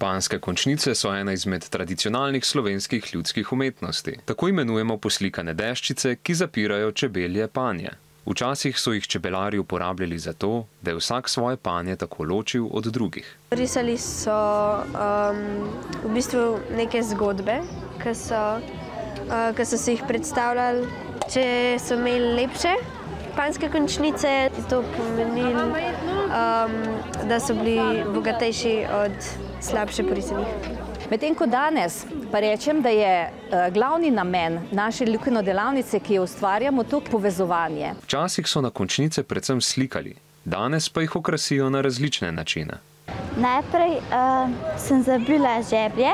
Panjske končnice so ena izmed tradicionalnih slovenskih ljudskih umetnosti. Tako imenujemo poslikane deščice, ki zapirajo čebelje panje. Včasih so jih čebelarji uporabljali zato, da je vsak svoje panje tako ločil od drugih. Risali so v bistvu neke zgodbe, ki so si jih predstavljali, če so imeli lepše panjske končnice, je to pomenilo, da so bili bogatejši od slabše porisanih. Medtem ko danes pa rečem, da je glavni namen naše likovne delavnice, ki jo ustvarjamo, to povezovanje. Včasih so na končnice predvsem slikali, danes pa jih okrasijo na različne načine. Najprej sem zabila žeblje,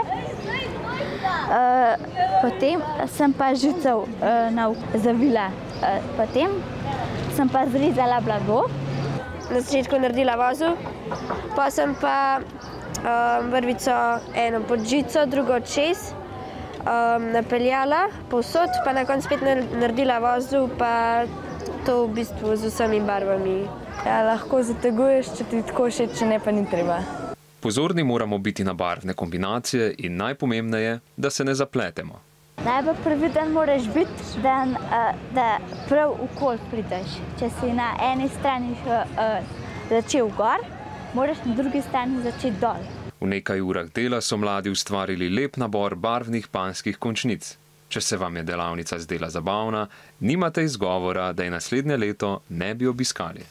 potem sem pa žico zavila, potem sem pa zrezala blago. Na začetku naredila vozel, pa sem pa vrvico eno pod žico, drugo čez, napeljala povsod, pa na koncu spet naredila vozel, pa to v bistvu z vsemi barvami. Ja, lahko zateguješ, če ti tako všeč, če ne, pa ni treba. Pozorni moramo biti na barvne kombinacije in najpomembneje, da se ne zapletemo. Najbolj previden moraš biti, da prav okoli prideš. Če si na eni strani začel gor, moraš na drugi strani začeti dol. V nekaj urah dela so mladi ustvarili lep nabor barvnih panjskih končnic. Če se vam je delavnica zdela zabavna, nimate izgovora, da je naslednje leto ne bi obiskali.